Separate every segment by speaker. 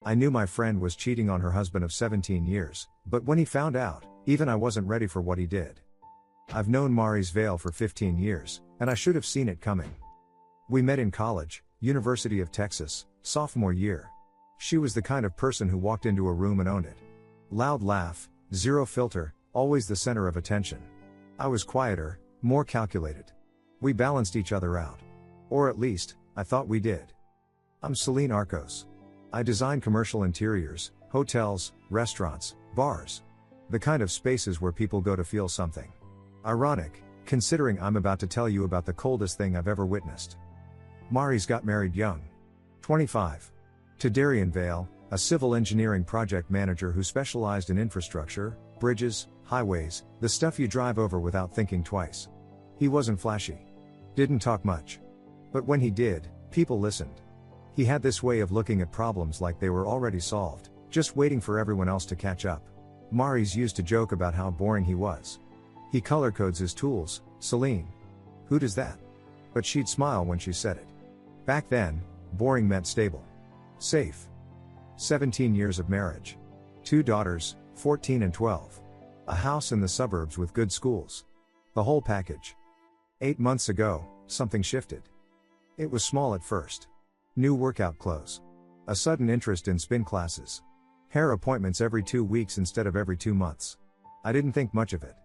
Speaker 1: I knew my friend was cheating on her husband of 17 years, but when he found out, even I wasn't ready for what he did. I've known Maurice Vale for 15 years, and I should have seen it coming. We met in college, University of Texas, sophomore year. She was the kind of person who walked into a room and owned it. Loud laugh, zero filter, always the center of attention. I was quieter, more calculated. We balanced each other out. Or at least, I thought we did. I'm Celine Arcos. I design commercial interiors, hotels, restaurants, bars. The kind of spaces where people go to feel something. Ironic, considering I'm about to tell you about the coldest thing I've ever witnessed. Maurice got married young. 25. To Darian Vale, a civil engineering project manager who specialized in infrastructure, bridges, highways, the stuff you drive over without thinking twice. He wasn't flashy. Didn't talk much. But when he did, people listened. He had this way of looking at problems like they were already solved, just waiting for everyone else to catch up. Maurice used to joke about how boring he was. He color codes his tools, Celine. Who does that? But she'd smile when she said it. Back then, boring meant stable. Safe. 17 years of marriage. 2 daughters, 14 and 12. A house in the suburbs with good schools. The whole package. 8 months ago, something shifted. It was small at first. New workout clothes. A sudden interest in spin classes. Hair appointments every 2 weeks instead of every 2 months. I didn't think much of it.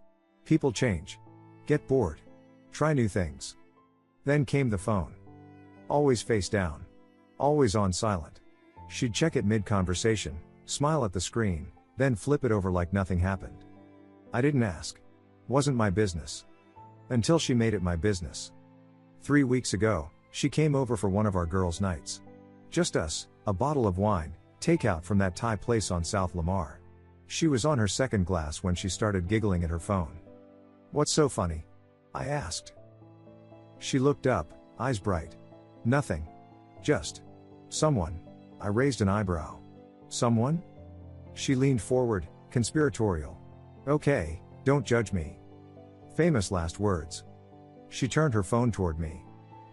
Speaker 1: People change. Get bored. Try new things. Then came the phone. Always face down. Always on silent. She'd check it mid-conversation, smile at the screen, then flip it over like nothing happened. I didn't ask. Wasn't my business. Until she made it my business. 3 weeks ago, she came over for one of our girls' nights. Just us, a bottle of wine, takeout from that Thai place on South Lamar. She was on her second glass when she started giggling at her phone. "What's so funny?" I asked. She looked up, eyes bright. "Nothing. Just. Someone." I raised an eyebrow. "Someone?" She leaned forward, conspiratorial. "Okay, don't judge me." Famous last words. She turned her phone toward me.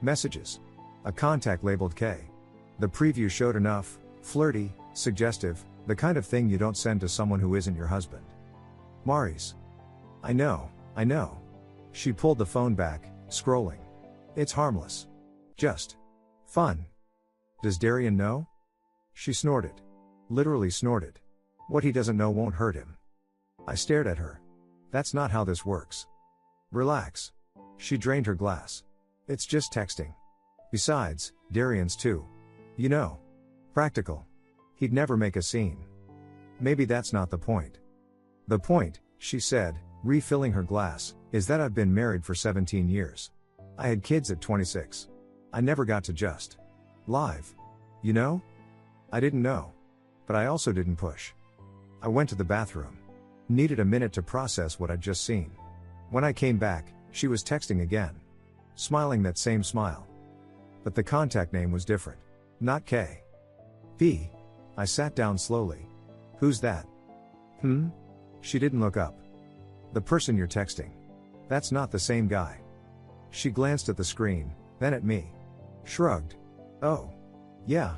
Speaker 1: Messages. A contact labeled K. The preview showed enough, flirty, suggestive, the kind of thing you don't send to someone who isn't your husband. Maurice. I know. She pulled the phone back, scrolling. It's harmless. Just fun. Does Darian know? She snorted. Literally snorted. What he doesn't know won't hurt him. I stared at her. That's not how this works. Relax. She drained her glass. It's just texting. Besides, Darian's too. You know. Practical. He'd never make a scene. Maybe that's not the point. The point, she said, refilling her glass, is that I've been married for 17 years. I had kids at 26. I never got to just live. You know? I didn't know. But I also didn't push. I went to the bathroom. Needed a minute to process what I'd just seen. When I came back, she was texting again. Smiling that same smile. But the contact name was different. Not K. P. I sat down slowly. Who's that? She didn't look up. The person you're texting. That's not the same guy. She glanced at the screen, then at me. Shrugged. Oh. Yeah.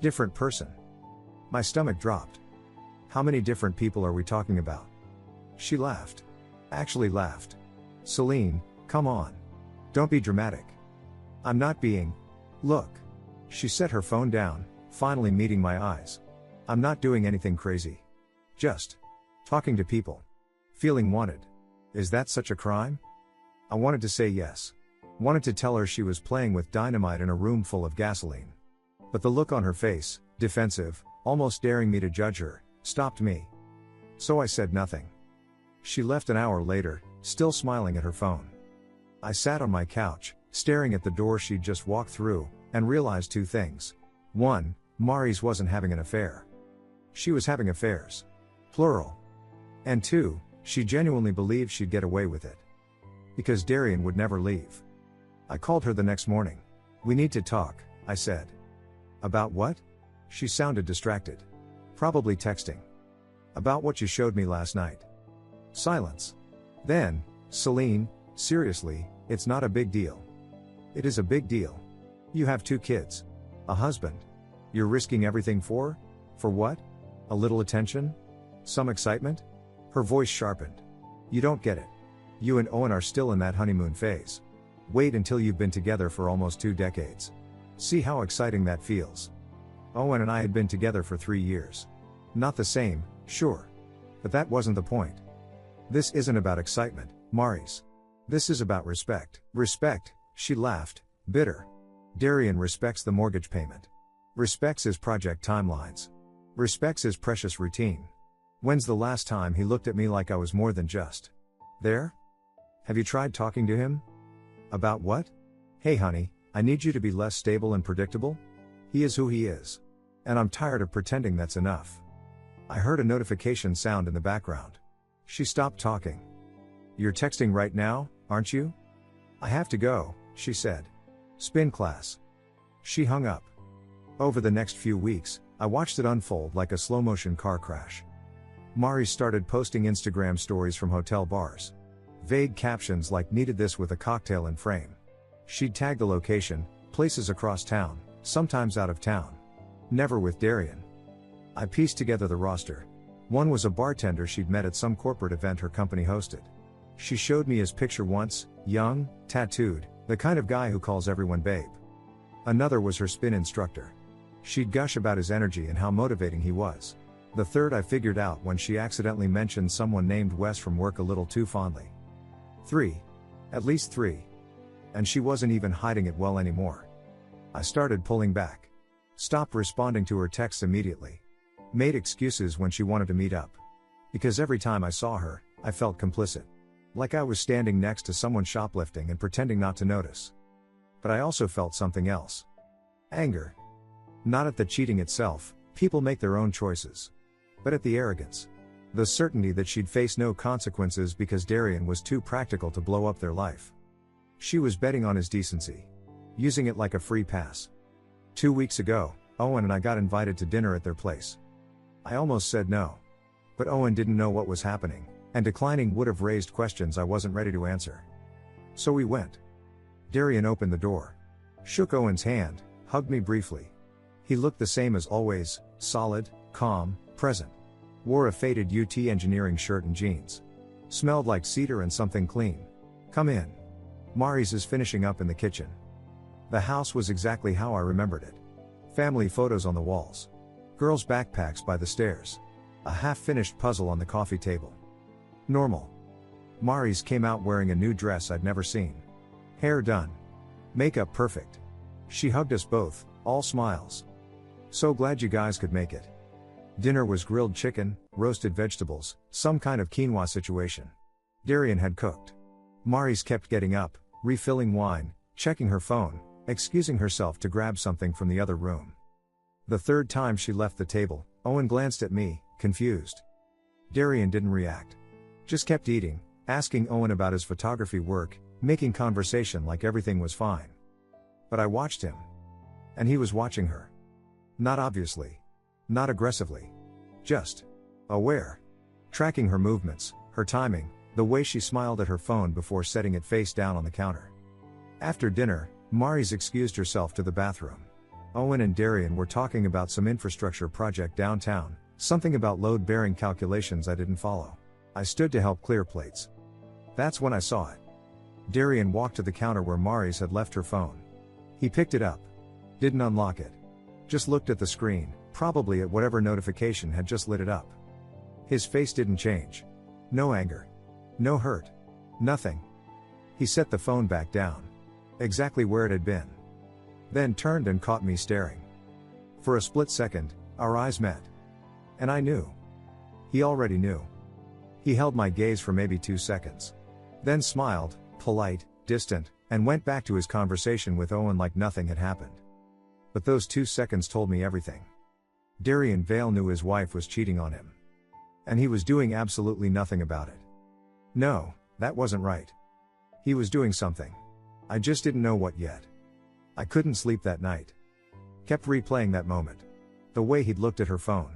Speaker 1: Different person. My stomach dropped. How many different people are we talking about? She laughed. Actually laughed. Celine, come on. Don't be dramatic. I'm not being. Look. She set her phone down, finally meeting my eyes. I'm not doing anything crazy. Just talking to people. Feeling wanted. Is that such a crime? I wanted to say yes. Wanted to tell her she was playing with dynamite in a room full of gasoline. But the look on her face, defensive, almost daring me to judge her, stopped me. So I said nothing. She left an hour later, still smiling at her phone. I sat on my couch, staring at the door she'd just walked through, and realized 2 things. 1, Maurice wasn't having an affair. She was having affairs. Plural. And 2, she genuinely believed she'd get away with it. Because Darian would never leave. I called her the next morning. We need to talk, I said. About what? She sounded distracted. Probably texting. About what you showed me last night. Silence. Then, Celine, seriously, it's not a big deal. It is a big deal. You have 2 kids. A husband. You're risking everything for For what? A little attention? Some excitement? Her voice sharpened. You don't get it. You and Owen are still in that honeymoon phase. Wait until you've been together for almost 2 decades. See how exciting that feels. Owen and I had been together for 3 years. Not the same, sure. But that wasn't the point. This isn't about excitement, Maurice. This is about respect. Respect, she laughed, bitter. Darian respects the mortgage payment. Respects his project timelines. Respects his precious routine. When's the last time he looked at me like I was more than just there? Have you tried talking to him? About what? Hey honey, I need you to be less stable and predictable. He is who he is. And I'm tired of pretending that's enough. I heard a notification sound in the background. She stopped talking. You're texting right now, aren't you? I have to go, she said. Spin class. She hung up. Over the next few weeks, I watched it unfold like a slow-motion car crash. Maurice started posting Instagram stories from hotel bars. Vague captions like needed this with a cocktail in frame. She'd tag the location, places across town, sometimes out of town. Never with Darian. I pieced together the roster. One was a bartender she'd met at some corporate event her company hosted. She showed me his picture once, young, tattooed, the kind of guy who calls everyone babe. Another was her spin instructor. She'd gush about his energy and how motivating he was. The third I figured out when she accidentally mentioned someone named Wes from work a little too fondly. 3. At least 3. And she wasn't even hiding it well anymore. I started pulling back. Stopped responding to her texts immediately. Made excuses when she wanted to meet up. Because every time I saw her, I felt complicit. Like I was standing next to someone shoplifting and pretending not to notice. But I also felt something else. Anger. Not at the cheating itself, people make their own choices. But at the arrogance. The certainty that she'd face no consequences because Darian was too practical to blow up their life. She was betting on his decency. Using it like a free pass. 2 weeks ago, Owen and I got invited to dinner at their place. I almost said no. But Owen didn't know what was happening, and declining would have raised questions I wasn't ready to answer. So we went. Darian opened the door. Shook Owen's hand, hugged me briefly. He looked the same as always, solid, calm, present. Wore a faded UT engineering shirt and jeans. Smelled like cedar and something clean. Come in. Maurice is finishing up in the kitchen. The house was exactly how I remembered it. Family photos on the walls. Girls' backpacks by the stairs. A half-finished puzzle on the coffee table. Normal. Maurice came out wearing a new dress I'd never seen. Hair done. Makeup perfect. She hugged us both, all smiles. So glad you guys could make it. Dinner was grilled chicken, roasted vegetables, some kind of quinoa situation. Darian had cooked. Maurice kept getting up, refilling wine, checking her phone, excusing herself to grab something from the other room. The third time she left the table, Owen glanced at me, confused. Darian didn't react. Just kept eating, asking Owen about his photography work, making conversation like everything was fine. But I watched him. And he was watching her. Not obviously. Not aggressively. Just aware. Tracking her movements, her timing, the way she smiled at her phone before setting it face down on the counter. After dinner, Maurice excused herself to the bathroom. Owen and Darian were talking about some infrastructure project downtown, something about load-bearing calculations I didn't follow. I stood to help clear plates. That's when I saw it. Darian walked to the counter where Maurice had left her phone. He picked it up. Didn't unlock it. Just looked at the screen, probably at whatever notification had just lit it up. His face didn't change. No anger. No hurt. Nothing. He set the phone back down. Exactly where it had been. Then turned and caught me staring. For a split second, our eyes met. And I knew. He already knew. He held my gaze for maybe 2 seconds. Then smiled, polite, distant, and went back to his conversation with Owen like nothing had happened. But those 2 seconds told me everything. Darian Vale knew his wife was cheating on him. And he was doing absolutely nothing about it. No, that wasn't right. He was doing something. I just didn't know what yet. I couldn't sleep that night. Kept replaying that moment. The way he'd looked at her phone.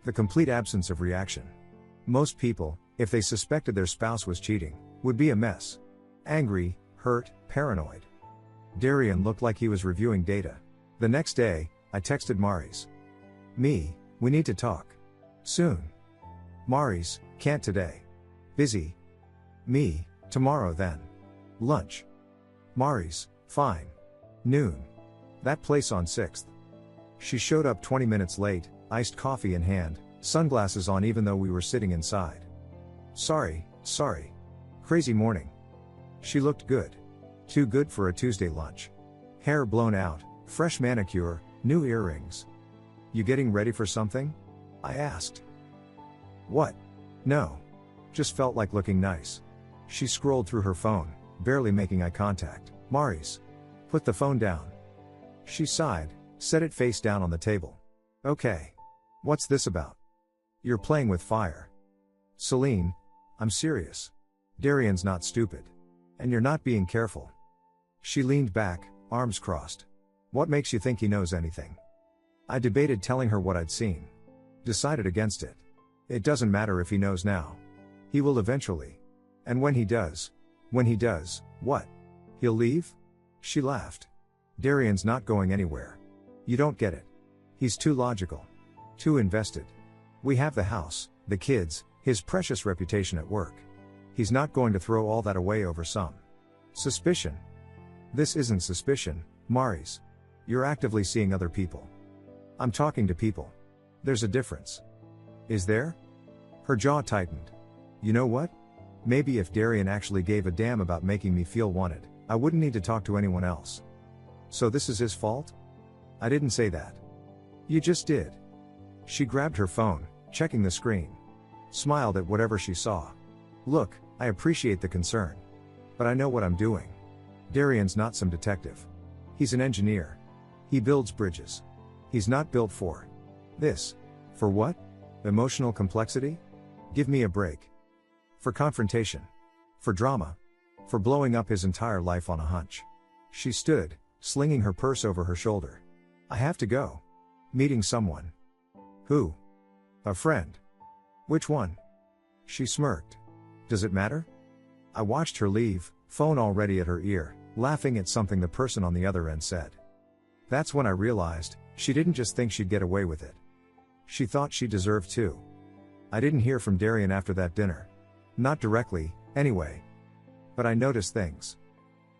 Speaker 1: The complete absence of reaction. Most people, if they suspected their spouse was cheating, would be a mess. Angry, hurt, paranoid. Darian looked like he was reviewing data. The next day, I texted Maurice. Me, We need to talk. Soon. Maurice, can't today. Busy. Me, tomorrow then. Lunch. Maurice, fine. Noon. That place on 6th. She showed up 20 minutes late, iced coffee in hand, sunglasses on even though we were sitting inside. Sorry. Crazy morning. She looked good. Too good for a Tuesday lunch. Hair blown out, fresh manicure, new earrings. You getting ready for something? I asked. What? No. Just felt like looking nice. She scrolled through her phone, barely making eye contact. Maurice. Put the phone down. She sighed, set it face down on the table. Okay. What's this about? You're playing with fire. Celine, I'm serious. Darian's not stupid. And you're not being careful. She leaned back, arms crossed. What makes you think he knows anything? I debated telling her what I'd seen. Decided against it. It doesn't matter if he knows now. He will eventually. And when he does, what? He'll leave? She laughed. Darian's not going anywhere. You don't get it. He's too logical. Too invested. We have the house, the kids, his precious reputation at work. He's not going to throw all that away over some suspicion. This isn't suspicion, Maurice. You're actively seeing other people. I'm talking to people. There's a difference. Is there? Her jaw tightened. You know what? Maybe if Darian actually gave a damn about making me feel wanted, I wouldn't need to talk to anyone else. So this is his fault? I didn't say that. You just did. She grabbed her phone, checking the screen. Smiled at whatever she saw. Look, I appreciate the concern. But I know what I'm doing. Darian's not some detective. He's an engineer. He builds bridges. He's not built for this. For what? Emotional complexity? Give me a break. For confrontation. For drama. For blowing up his entire life on a hunch. She stood, slinging her purse over her shoulder. I have to go. Meeting someone. Who? A friend. Which one? She smirked. Does it matter? I watched her leave, phone already at her ear, laughing at something the person on the other end said. That's when I realized, she didn't just think she'd get away with it. She thought she deserved to. I didn't hear from Darian after that dinner. Not directly, anyway. But I noticed things.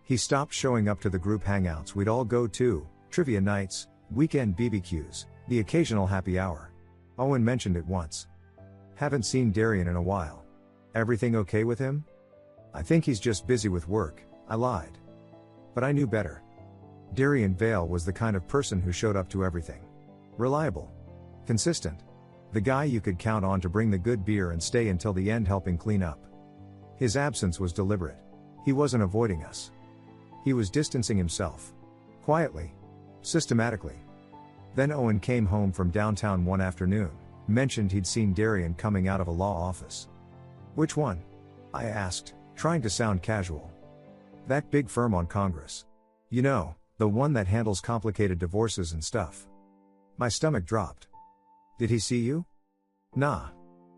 Speaker 1: He stopped showing up to the group hangouts we'd all go to, trivia nights, weekend BBQs, the occasional happy hour. Owen mentioned it once. Haven't seen Darian in a while. Everything okay with him? I think he's just busy with work, I lied. But I knew better. Darian Vale was the kind of person who showed up to everything. Reliable. Consistent. The guy you could count on to bring the good beer and stay until the end helping clean up. His absence was deliberate. He wasn't avoiding us. He was distancing himself. Quietly. Systematically. Then Owen came home from downtown one afternoon, mentioned he'd seen Darian coming out of a law office. Which one? I asked, trying to sound casual. That big firm on Congress. You know, the one that handles complicated divorces and stuff. My stomach dropped. Did he see you? Nah.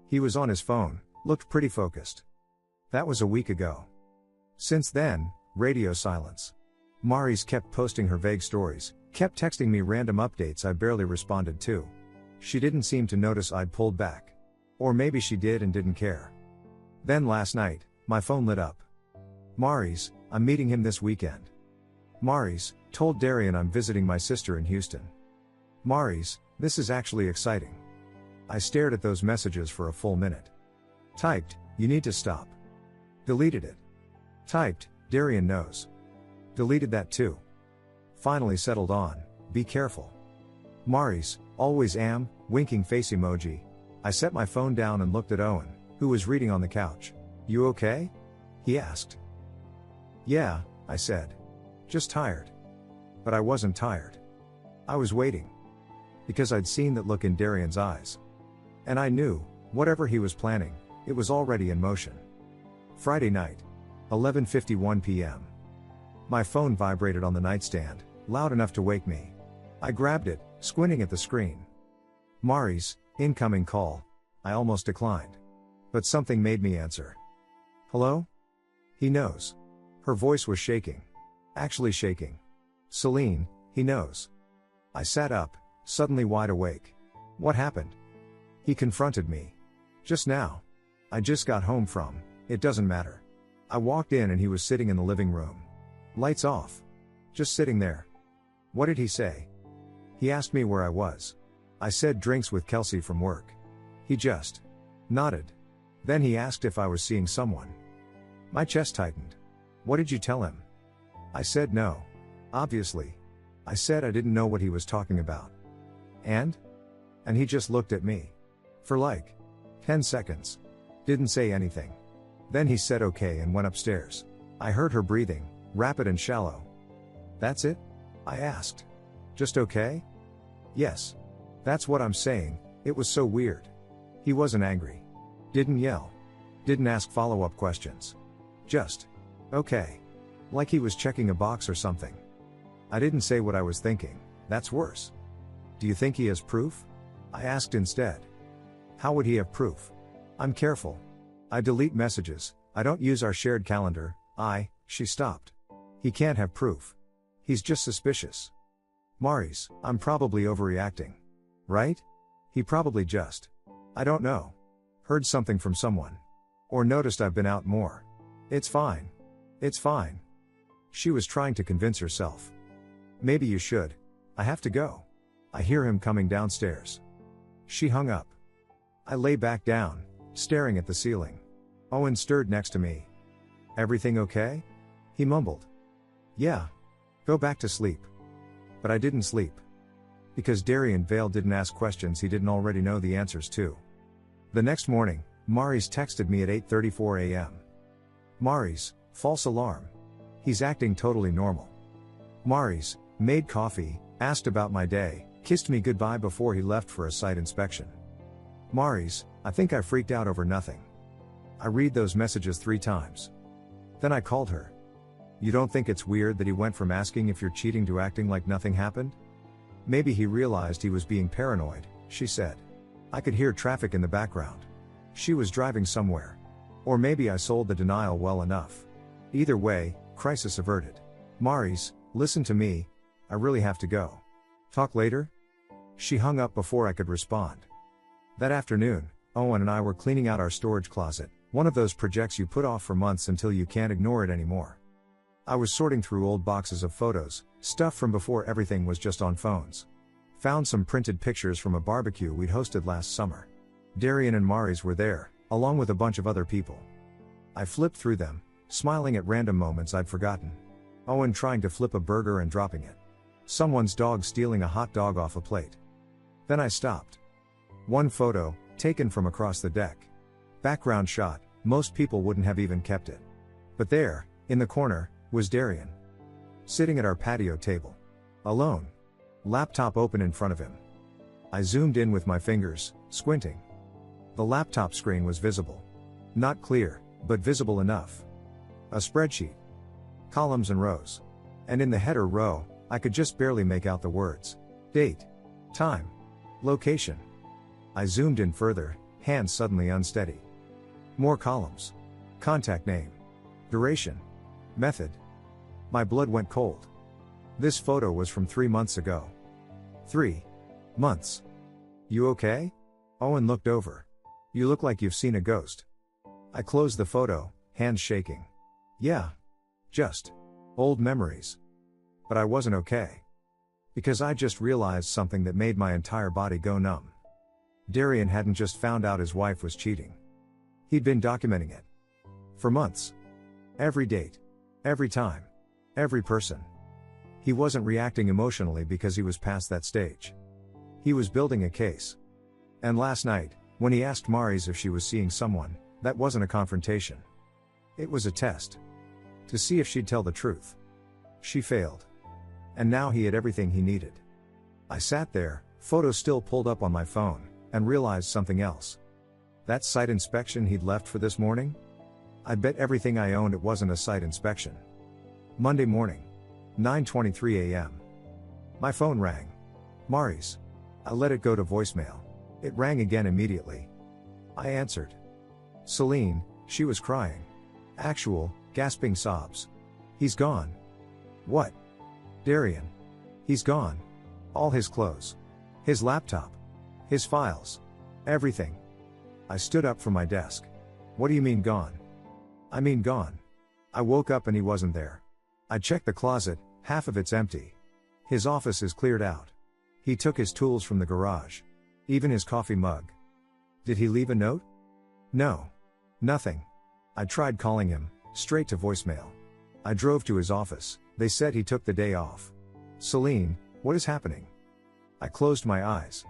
Speaker 1: He was on his phone, looked pretty focused. That was a week ago. Since then, radio silence. Maurice kept posting her vague stories, kept texting me random updates I barely responded to. She didn't seem to notice I'd pulled back. Or maybe she did and didn't care. Then last night, my phone lit up. Maurice, I'm meeting him this weekend. Maurice, told Darian I'm visiting my sister in Houston. Maurice, this is actually exciting. I stared at those messages for a full minute. Typed, you need to stop. Deleted it. Typed, Darian knows. Deleted that too. Finally settled on, be careful. Maurice, always am, winking face emoji. I set my phone down and looked at Owen, who was reading on the couch. You okay? He asked. Yeah, I said. Just tired. But I wasn't tired. I was waiting. Because I'd seen that look in Darian's eyes. And I knew, whatever he was planning, it was already in motion. Friday night. 11:51 p.m. My phone vibrated on the nightstand, loud enough to wake me. I grabbed it, squinting at the screen. Maurice, incoming call. I almost declined. But something made me answer. Hello? He knows. Her voice was shaking. Actually shaking. Celine, he knows. I sat up, suddenly wide awake. What happened? He confronted me. Just now. I just got home from. It doesn't matter. I walked in and he was sitting in the living room. Lights off. Just sitting there. What did he say? He asked me where I was. I said drinks with Kelsey from work. He just nodded. Then he asked if I was seeing someone. My chest tightened. What did you tell him? I said no. Obviously. I said I didn't know what he was talking about. And he just looked at me. For like 10 seconds. Didn't say anything. Then he said okay and went upstairs. I heard her breathing, rapid and shallow. That's it? I asked. Just okay? Yes. That's what I'm saying, it was so weird. He wasn't angry. Didn't yell. Didn't ask follow-up questions. Just, okay. Like he was checking a box or something. I didn't say what I was thinking, that's worse. Do you think he has proof? I asked instead. How would he have proof? I'm careful. I delete messages, I don't use our shared calendar. She stopped. He can't have proof. He's just suspicious. Maurice, I'm probably overreacting. Right? He probably just, I don't know. Heard something from someone. Or noticed I've been out more. It's fine. It's fine. She was trying to convince herself. Maybe you should. I have to go. I hear him coming downstairs. She hung up. I lay back down, staring at the ceiling. Owen stirred next to me. Everything okay? He mumbled. Yeah. Go back to sleep. But I didn't sleep. Because Darian Vale didn't ask questions he didn't already know the answers to. The next morning, Maurice texted me at 8:34 a.m. Maurice, false alarm. He's acting totally normal. Maurice, made coffee, asked about my day, kissed me goodbye before he left for a site inspection. Maurice, I think I freaked out over nothing. I read those messages 3 times. Then I called her. You don't think it's weird that he went from asking if you're cheating to acting like nothing happened? Maybe he realized he was being paranoid, she said. I could hear traffic in the background. She was driving somewhere. Or maybe I sold the denial well enough. Either way, crisis averted. Maurice, listen to me, I really have to go. Talk later? She hung up before I could respond. That afternoon, Owen and I were cleaning out our storage closet, one of those projects you put off for months until you can't ignore it anymore. I was sorting through old boxes of photos, stuff from before everything was just on phones. Found some printed pictures from a barbecue we'd hosted last summer. Darian and Maurice were there, along with a bunch of other people. I flipped through them, smiling at random moments I'd forgotten. Owen trying to flip a burger and dropping it. Someone's dog stealing a hot dog off a plate. Then I stopped. One photo, taken from across the deck. Background shot, most people wouldn't have even kept it. But there, in the corner, was Darian. Sitting at our patio table. Alone. Laptop open in front of him. I zoomed in with my fingers, squinting. The laptop screen was visible. Not clear, but visible enough. A spreadsheet. Columns and rows. And in the header row, I could just barely make out the words. Date. Time. Location. I zoomed in further, hands suddenly unsteady. More columns. Contact name. Duration. Method. My blood went cold. This photo was from 3 months ago. 3 months. You okay? Owen looked over. You look like you've seen a ghost. I closed the photo, hands shaking. Yeah. Just old memories. But I wasn't okay. Because I just realized something that made my entire body go numb. Darian hadn't just found out his wife was cheating. He'd been documenting it. For months. Every date. Every time. Every person. He wasn't reacting emotionally because he was past that stage. He was building a case. And last night, when he asked Maurice if she was seeing someone, that wasn't a confrontation. It was a test. To see if she'd tell the truth. She failed. And now he had everything he needed. I sat there, photos still pulled up on my phone, and realized something else. That site inspection he'd left for this morning? I'd bet everything I owned it wasn't a site inspection. Monday morning. 9:23 a.m. My phone rang. Maurice. I let it go to voicemail. It rang again immediately. I answered. Celine, she was crying. Actual, gasping sobs. He's gone. What? Darian. He's gone. All his clothes. His laptop. His files. Everything. I stood up from my desk. What do you mean gone? I mean gone. I woke up and he wasn't there. I checked the closet, half of it's empty. His office is cleared out. He took his tools from the garage. Even his coffee mug. Did he leave a note? No. Nothing. I tried calling him, straight to voicemail. I drove to his office. They said he took the day off. Celine, what is happening? I closed my eyes.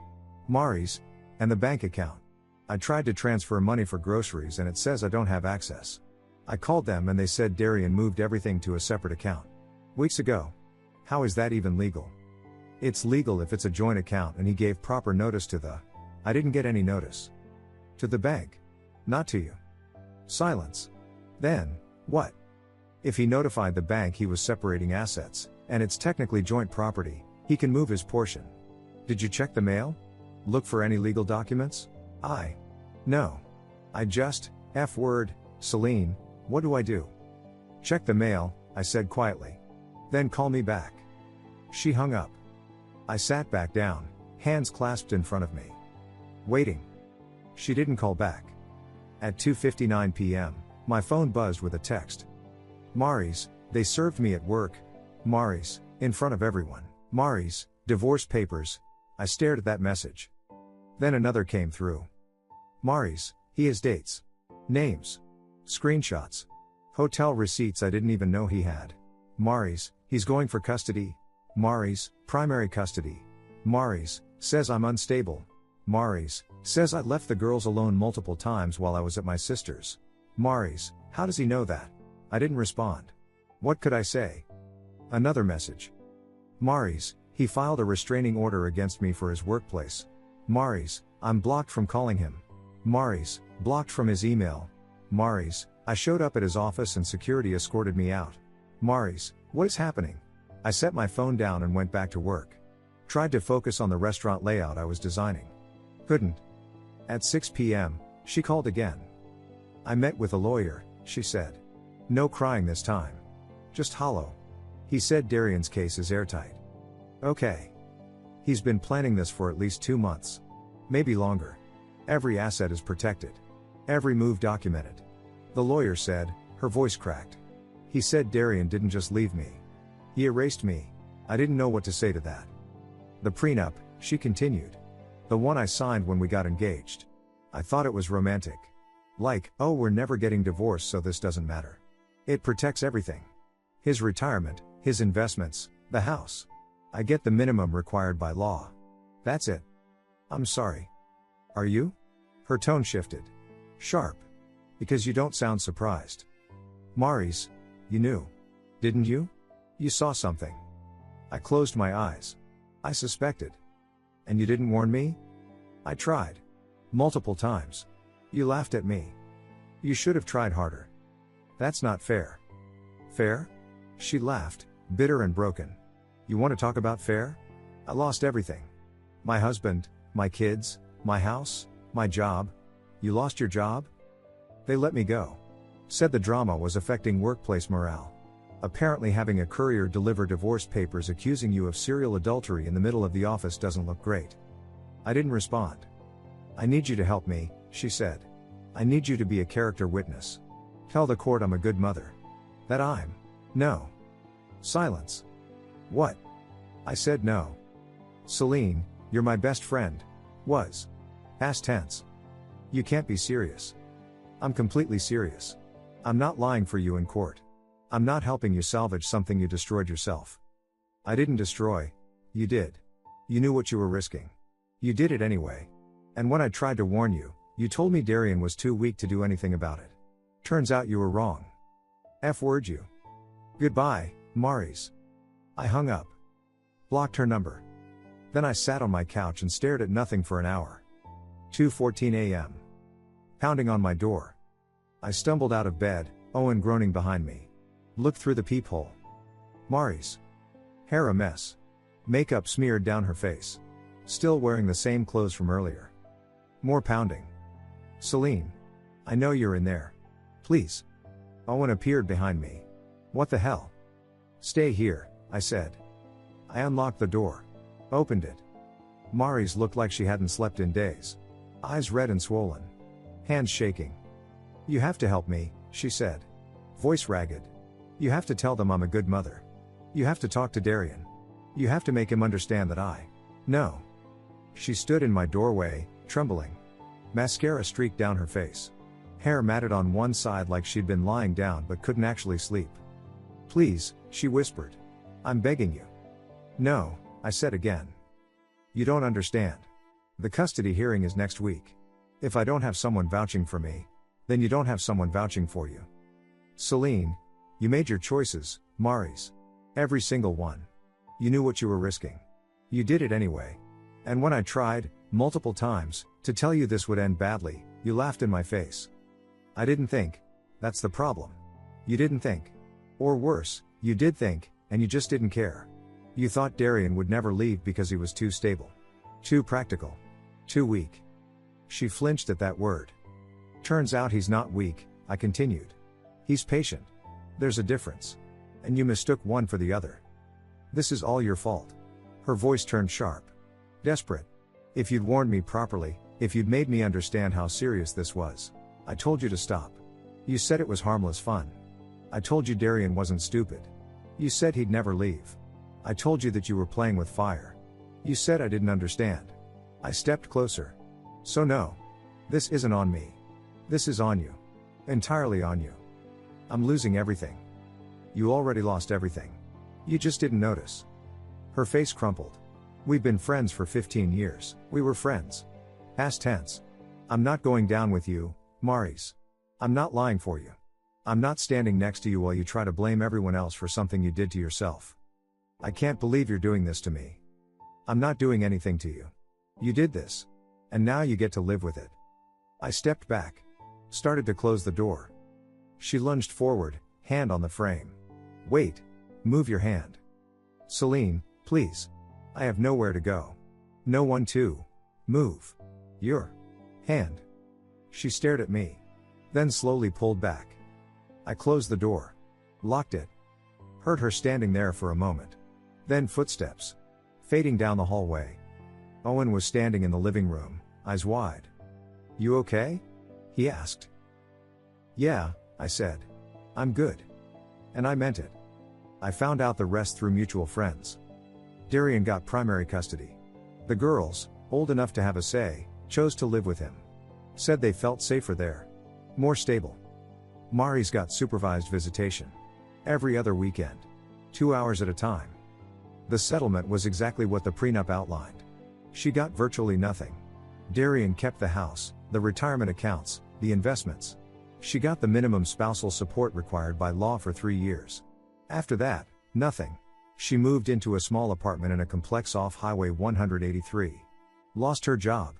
Speaker 1: Mari's, and the bank account. I tried to transfer money for groceries and it says I don't have access. I called them and they said Darian moved everything to a separate account. Weeks ago. How is that even legal? It's legal if it's a joint account and he gave proper notice to the... I didn't get any notice. To the bank. Not to you. Silence. Then, what? If he notified the bank he was separating assets, and it's technically joint property, he can move his portion. Did you check the mail? Look for any legal documents? No. I just, F-word, Celine, what do I do? Check the mail, I said quietly. Then call me back. She hung up. I sat back down, hands clasped in front of me. Waiting. She didn't call back. At 2:59 p.m., my phone buzzed with a text. Mari's, they served me at work. Mari's, in front of everyone. Mari's, divorce papers. I stared at that message. Then another came through. Mari's, he has dates. Names. Screenshots. Hotel receipts I didn't even know he had. Mari's, he's going for custody. Mari's, primary custody. Mari's, says I'm unstable. Mari's, says I left the girls alone multiple times while I was at my sister's. Mari's, how does he know that? I didn't respond. What could I say? Another message. Mari's, he filed a restraining order against me for his workplace. Mari's, I'm blocked from calling him. Mari's, blocked from his email. Mari's, I showed up at his office and security escorted me out. Mari's, what is happening? I set my phone down and went back to work. Tried to focus on the restaurant layout I was designing. Couldn't. At 6 p.m., she called again. I met with a lawyer, she said. No crying this time. Just hollow. He said Darian's case is airtight. Okay. He's been planning this for at least 2 months. Maybe longer. Every asset is protected. Every move documented. The lawyer said, her voice cracked. He said Darian didn't just leave me. He erased me. I didn't know what to say to that. The prenup, she continued. The one I signed when we got engaged. I thought it was romantic. Like, oh, we're never getting divorced so this doesn't matter. It protects everything. His retirement, his investments, the house. I get the minimum required by law. That's it. I'm sorry. Are you? Her tone shifted. Sharp. Because you don't sound surprised. Mari's, you knew. Didn't you? You saw something. I closed my eyes. I suspected. And you didn't warn me? I tried. Multiple times. You laughed at me. You should have tried harder. That's not fair. Fair? She laughed, bitter and broken. You want to talk about fair? I lost everything. My husband, my kids, my house, my job. You lost your job? They let me go. Said the drama was affecting workplace morale. Apparently having a courier deliver divorce papers accusing you of serial adultery in the middle of the office doesn't look great. I didn't respond. I need you to help me, she said. I need you to be a character witness. Tell the court I'm a good mother. That I'm. No. Silence. What? I said no. Celine, you're my best friend. Was. Past tense. You can't be serious. I'm completely serious. I'm not lying for you in court. I'm not helping you salvage something you destroyed yourself. I didn't destroy. You did. You knew what you were risking. You did it anyway. And when I tried to warn you, you told me Darian was too weak to do anything about it. Turns out you were wrong. F-word you. Goodbye, Mari's. I hung up. Blocked her number. Then I sat on my couch and stared at nothing for an hour. 2:14 a.m. Pounding on my door. I stumbled out of bed, Owen groaning behind me. Looked through the peephole. Mari's. Hair a mess. Makeup smeared down her face. Still wearing the same clothes from earlier. More pounding. Celine. I know you're in there. Please. Owen appeared behind me. What the hell? Stay here, I said. I unlocked the door. Opened it. Mari's looked like she hadn't slept in days. Eyes red and swollen. Hands shaking. "You have to help me," she said. Voice ragged. "You have to tell them I'm a good mother. You have to talk to Darian. You have to make him understand that I know." She stood in my doorway, trembling. Mascara streaked down her face. Hair matted on one side like she'd been lying down but couldn't actually sleep. "Please," she whispered. "I'm begging you." "No," I said again. "You don't understand. The custody hearing is next week. If I don't have someone vouching for me, then you don't have someone vouching for you. Celine, you made your choices, Mari's. Every single one. You knew what you were risking. You did it anyway. And when I tried, multiple times, to tell you this would end badly, you laughed in my face. I didn't think. That's the problem. You didn't think. Or worse, you did think, and you just didn't care. You thought Darian would never leave because he was too stable. Too practical. Too weak." She flinched at that word. "Turns out he's not weak," I continued. "He's patient. There's a difference. And you mistook one for the other. This is all your fault." Her voice turned sharp. Desperate. "If you'd warned me properly, if you'd made me understand how serious this was. I told you to stop. You said it was harmless fun. I told you Darian wasn't stupid. You said he'd never leave. I told you that you were playing with fire. You said I didn't understand. I stepped closer. So no. This isn't on me. This is on you. Entirely on you. I'm losing everything. You already lost everything. You just didn't notice." Her face crumpled. "We've been friends for 15 years. We were friends. Past tense. I'm not going down with you, Mari's. I'm not lying for you. I'm not standing next to you while you try to blame everyone else for something you did to yourself. I can't believe you're doing this to me. I'm not doing anything to you. You did this. And now you get to live with it." I stepped back. Started to close the door. She lunged forward, hand on the frame. "Wait. Move your hand. Celine, please. I have nowhere to go. No one to move. Your hand." She stared at me. Then slowly pulled back. I closed the door. Locked it. Heard her standing there for a moment. Then footsteps. Fading down the hallway. Owen was standing in the living room, eyes wide. "You okay?" he asked. "Yeah," I said. "I'm good." And I meant it. I found out the rest through mutual friends. Darian got primary custody. The girls, old enough to have a say, chose to live with him. Said they felt safer there. More stable. Mari's got supervised visitation. Every other weekend. 2 hours at a time. The settlement was exactly what the prenup outlined. She got virtually nothing. Darian kept the house, the retirement accounts, the investments. She got the minimum spousal support required by law for 3 years. After that, nothing. She moved into a small apartment in a complex off Highway 183. Lost her job.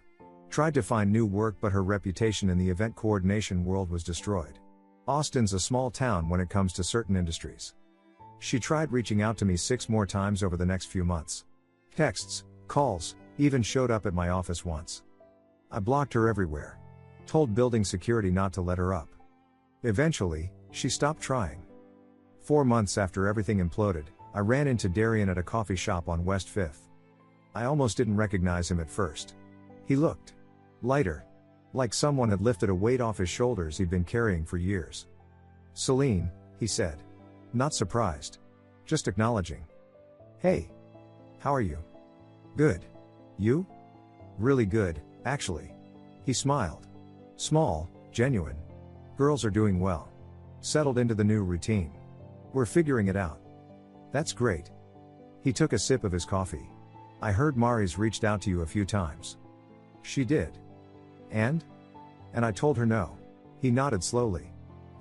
Speaker 1: Tried to find new work, but her reputation in the event coordination world was destroyed. Austin's a small town when it comes to certain industries. She tried reaching out to me 6 more times over the next few months. Texts, calls, even showed up at my office once. I blocked her everywhere. Told building security not to let her up. Eventually, she stopped trying. 4 months after everything imploded, I ran into Darian at a coffee shop on West 5th. I almost didn't recognize him at first. He looked lighter. Like someone had lifted a weight off his shoulders he'd been carrying for years. "Celine," he said. Not surprised. Just acknowledging. "Hey. How are you?" "Good. You?" "Really good, actually." He smiled. Small, genuine. "Girls are doing well. Settled into the new routine. We're figuring it out." "That's great." He took a sip of his coffee. "I heard Mari's reached out to you a few times." "She did." And I told her no. He nodded slowly.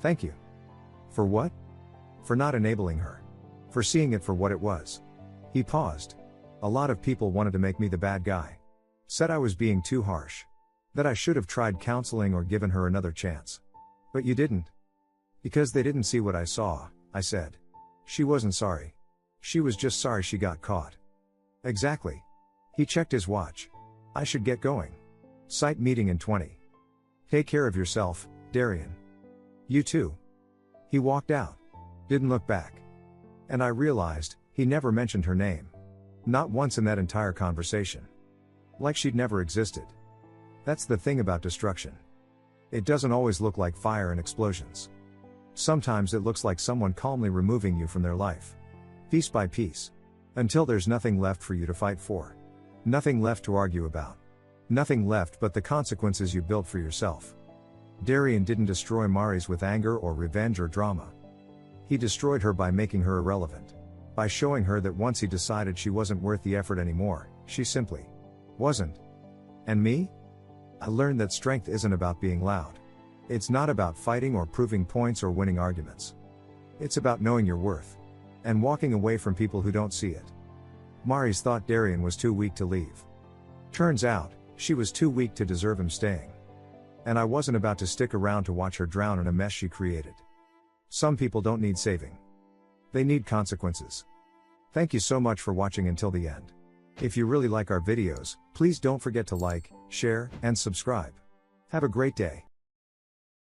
Speaker 1: "Thank you." "For what?" "For not enabling her. For seeing it for what it was." He paused. "A lot of people wanted to make me the bad guy. Said I was being too harsh. That I should have tried counseling or given her another chance. But you didn't." "Because they didn't see what I saw," I said. "She wasn't sorry. She was just sorry she got caught." "Exactly." He checked his watch. "I should get going. Site meeting in 20. Take care of yourself, Darian." "You too." He walked out. Didn't look back. And I realized, he never mentioned her name. Not once in that entire conversation. Like she'd never existed. That's the thing about destruction. It doesn't always look like fire and explosions. Sometimes it looks like someone calmly removing you from their life. Piece by piece. Until there's nothing left for you to fight for. Nothing left to argue about. Nothing left but the consequences you built for yourself. Darian didn't destroy Mary's with anger or revenge or drama. He destroyed her by making her irrelevant. By showing her that once he decided she wasn't worth the effort anymore, she simply wasn't. And me? I learned that strength isn't about being loud. It's not about fighting or proving points or winning arguments. It's about knowing your worth. And walking away from people who don't see it. Mary's thought Darian was too weak to leave. Turns out, she was too weak to deserve him staying. And I wasn't about to stick around to watch her drown in a mess she created. Some people don't need saving. They need consequences. Thank you so much for watching until the end. If you really like our videos, please don't forget to like, share, and subscribe. Have a great day.